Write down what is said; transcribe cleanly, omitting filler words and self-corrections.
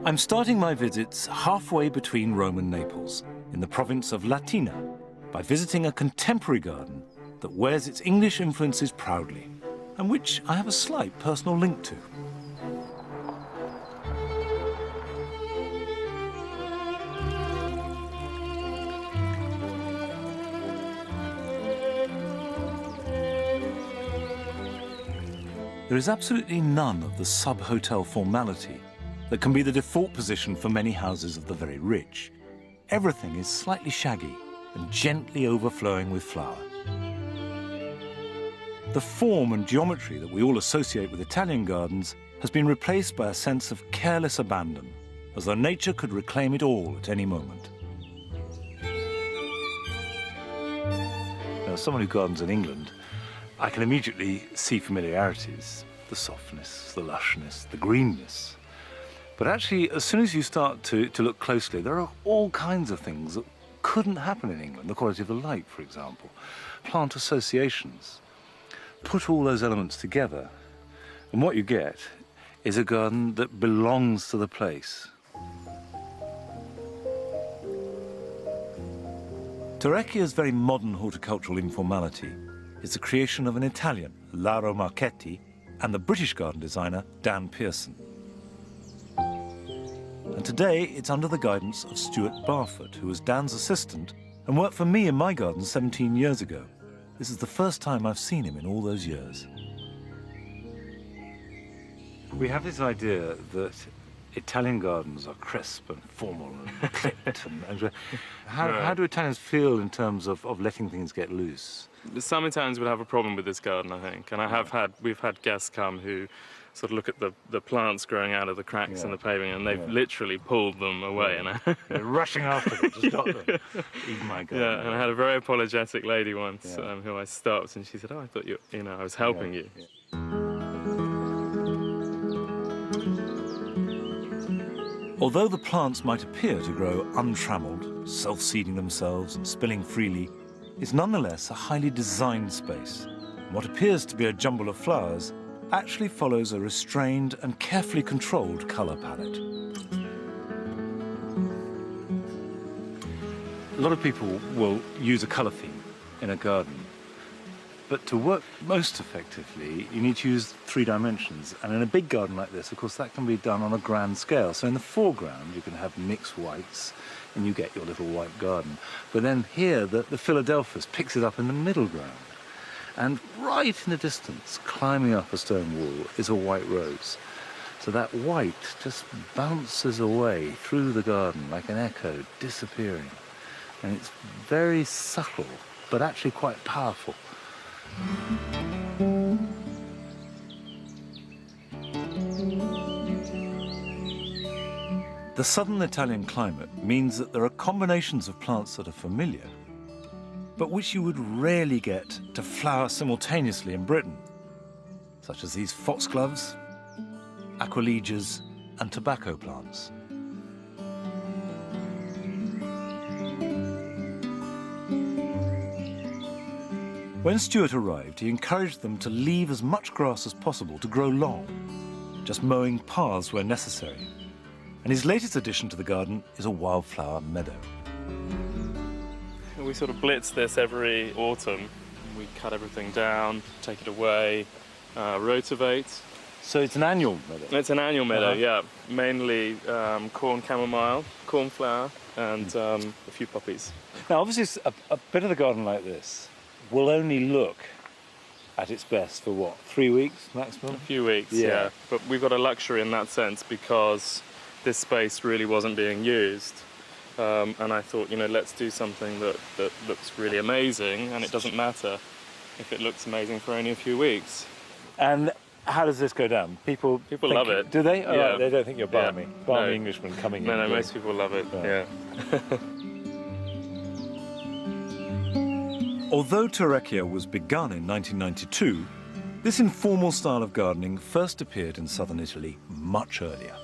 I'm starting my visits halfway between Rome and Naples, in the province of Latina, by visiting a contemporary garden that wears its English influences proudly, and which I have a slight personal link to. There is absolutely none of the sub-hotel formality that can be the default position for many houses of the very rich. Everything is slightly shaggy and gently overflowing with flower. The form and geometry that we all associate with Italian gardens has been replaced by a sense of careless abandon, as though nature could reclaim it all at any moment. Now, as someone who gardens in England, I can immediately see familiarities, the softness, the lushness, the greenness. But actually, as soon as you start to look closely, there are all kinds of things that couldn't happen in England. The quality of the light, for example, plant associations. Put all those elements together, and what you get is a garden that belongs to the place. Torrecchia's very modern horticultural informality is the creation of an Italian, Lauro Marchetti, and the British garden designer, Dan Pearson. And today, it's under the guidance of Stuart Barfoot, who was Dan's assistant and worked for me in my garden 17 years ago. This is the first time I've seen him in all those years. We have this idea that Italian gardens are crisp and formal and clipped. How do Italians feel in terms of letting things get loose? Some Italians would have a problem with this garden, I think, and we've had guests come who sort of look at the plants growing out of the cracks in the paving, and they've literally pulled them away. They're rushing after them to stop them. Even my garden. Yeah, and I had a very apologetic lady once who I stopped, and she said, "Oh, I thought I was helping you." Although the plants might appear to grow untrammeled, self-seeding themselves and spilling freely, it's nonetheless a highly designed space. What appears to be a jumble of flowers actually follows a restrained and carefully controlled colour palette. A lot of people will use a colour theme in a garden, but to work most effectively, you need to use 3 dimensions. And in a big garden like this, of course, that can be done on a grand scale. So in the foreground, you can have mixed whites, and you get your little white garden. But then here, the Philadelphus picks it up in the middle ground. And right in the distance, climbing up a stone wall, is a white rose. So that white just bounces away through the garden like an echo, disappearing. And it's very subtle, but actually quite powerful. The southern Italian climate means that there are combinations of plants that are familiar, but which you would rarely get to flower simultaneously in Britain, such as these foxgloves, aquiledias, and tobacco plants. When Stuart arrived, he encouraged them to leave as much grass as possible to grow long, just mowing paths where necessary. And his latest addition to the garden is a wildflower meadow. We sort of blitz this every autumn. We cut everything down, take it away, rotivate. So it's an annual meadow? It's an annual meadow, yeah. Mainly corn chamomile, cornflower, and a few poppies. Now, obviously, a bit of the garden like this will only look at its best for what, 3 weeks maximum? A few weeks, yeah. But we've got a luxury in that sense because this space really wasn't being used. And I thought, let's do something that looks really amazing, and it doesn't matter if it looks amazing for only a few weeks. And how does this go down? People love it. Do they? Oh, yeah. Right, they don't think you're balmy. Balmy Englishman coming in. No, most people love it, yeah. Although Torrecchia was begun in 1992, this informal style of gardening first appeared in southern Italy much earlier.